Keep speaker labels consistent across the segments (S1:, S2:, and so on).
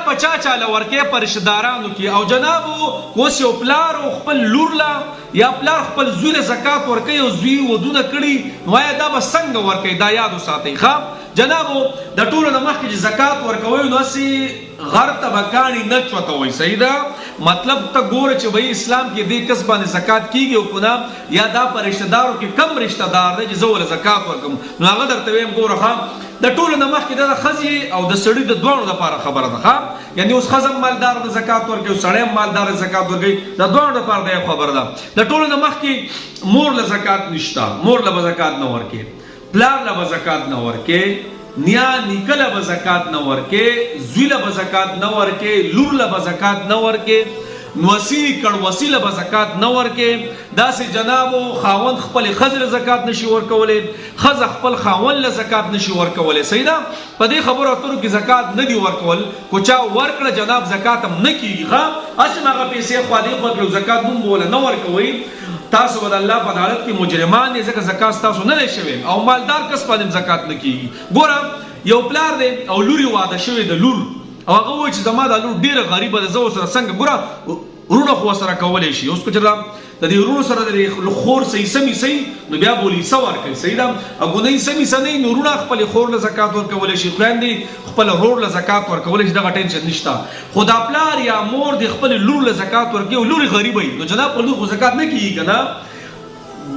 S1: پچا چاله ورکې پر رشتہ دارانو کې. او جنابو کوس یو پلار او خپل لور لا یا پلار خپل زوی له زکات ورکوي او زوی ودونه کړي نو دا به څنګه ورکوي دا یاد وساتئ. جنابو د ټولو نه مخکې چې زکات ورکوئ نو هسې غر ته به کاڼي نه چوتوئ. صحیح ده؟ مطلب ته ګوره چې وایي اسلام کې دې کس باندې زکات کیږي او که نه یا دا په رشتہ دارو کې کم رشتہ دار دی چې زه ورله زکات ورکوم نو هغه درته وایم ګوره د ټولو نه مخکې دا د ښځې او د سړي د دواړو دپاره خبره ده. یعنې اوس ښځه هم مالدار د زکات ورکوي او سړی هم مالدار د زکات ورکوي د دواړو دپاره دا یو خبره ده. د ټولو نه مخکې مور له زکات نشته. مور له به زکات نه ورکوي، پلار له به زکات نه ورکوي، نیا نیکه له به زکات نه ورکوي، زوی له به زکات نه ورکوي، لور له به زکات نه ورکوي، نوسی کړوسی له به زکات نه ورکوي. داسې جنابو خاوند خپل ښځې له زکات نشي ورکولی، ښځه خپل خاوند له زکات نشي ورکولی. صحیح ده؟ په دې خبرو اترو کې زکات نه دی ورکول. کو چا ورکړه جناب زکات هم نه کېږي. هسې هم هغه پیسې خوا دې خوا کړو زکات هم به ونه ورکوئ. تاسو به د الله په عدالت کې مجرمان یې ځکه زکات ستاسو نه دی شوی او مالدار کس باندې هم زکات نه کېږي. ګوره یو پلار دی او لور یې واده شوی د لور او هغه وایي چې زما دا لور ډېره غریبه ده زه ورسره څنګه. ګوره ورونه خو ورسره کولی شي. اوس که چېرته د دې ورونو سره د خور صحیح سمې صحیح نو بیا به لیسه ورکوي. صحیح ده؟ او ګنۍ سمې څه نه وي نو ورونه خپلې خور له زکات ورکولی شي، خویندې خپل ورور له زکات ورکولی شي. دغه ټینشن نشته. خو دا پلار یا مور د خپلې لور له زکات ورکوي او لور یې غریبه وي نو جناب په لور خو زکات نه کېږي که نه.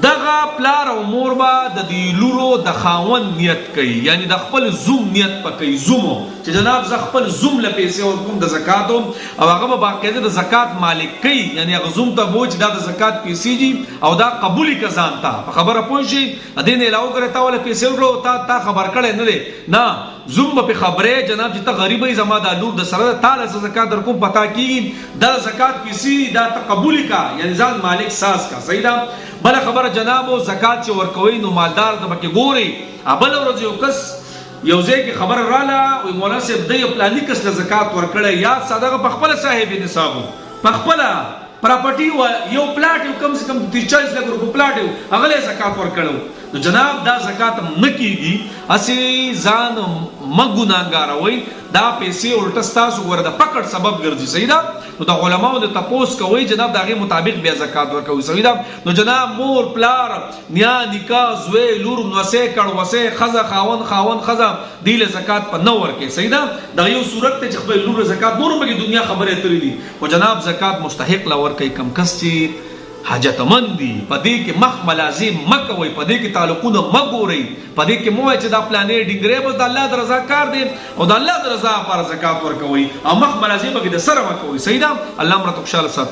S1: دغه پلار او مور به د دې لورو د خاوند نیت کوي، یعنی د خپل زوم نیت به کوي. زومو چې جناب زه خپل زوم له پیسې ورکوم د زکاتو او هغه به باقاعده د زکات مالک کوي. یعنی هغه زوم ته وایي چې دا د زکات پیسې دي او دا قبول یې که ځان ته په خبره پوه شي. د دې نه علاوه ګوره تا ولې پیسې ورکړو تا خبر کړی نه دی نه زوم به پې خبرې جناب چې ته غریبه یې زما دا لور د سره تا له زکات درکوم پتا کېږي دا زکات پیسې دا ته قبول یې که یعنی ځان مالک ساز که. صحیح ده؟ بله خبره جنابو زکات چې ورکوئ نو مالدار ته پکې ګورئ. بله ورځ یو کس یو ځای کې خبره راله وایي مولانا صاحب دی یو پلاني کس له زکات ورکړی یاد ساده هغه په خپله صاحب نصاب و په خپله پراپرټي وه یو پلاټ یو کم سے کم 30-40 لک روپو پلاټ یو هغه له زکات ورکړی نو جناب دا زکات نه کېږي. هسې ځان مه ګناهګاروئ. دا پیسې الټه ستاسو ګوره د پکړ سبب ګرځي. صحیح ده؟ نو د علماو د تپوس کوئ جناب د هغې مطابق بیا زکات ورکوئ. صحیح ده؟ نو جناب مور پلار نیا نیکه زوی لور نوسی کړوسی ښځه خاوند ښځه دوی له زکات په نه ورکوي. صحیح ده؟ دغه یو صورت دی چې خپل لور زکات نور هم پکې دنیا خبرې اترې دي خو جناب زکات مستحق له ورکوي کم کس چې حاجتمند دي. په دې کې مخ ملازم مه کوئ، په دې کې تعلقونه مه ګورئ، په دې کې مه وایئ چې دا پلانې ډینګری بس د الله د رضا کار دی او د الله د رضا لپاره زکات ورکوئ او مخ ملازم پکې د سره مه کوئ. صحیح ده؟ الله مو راته خوشحاله ساتئ.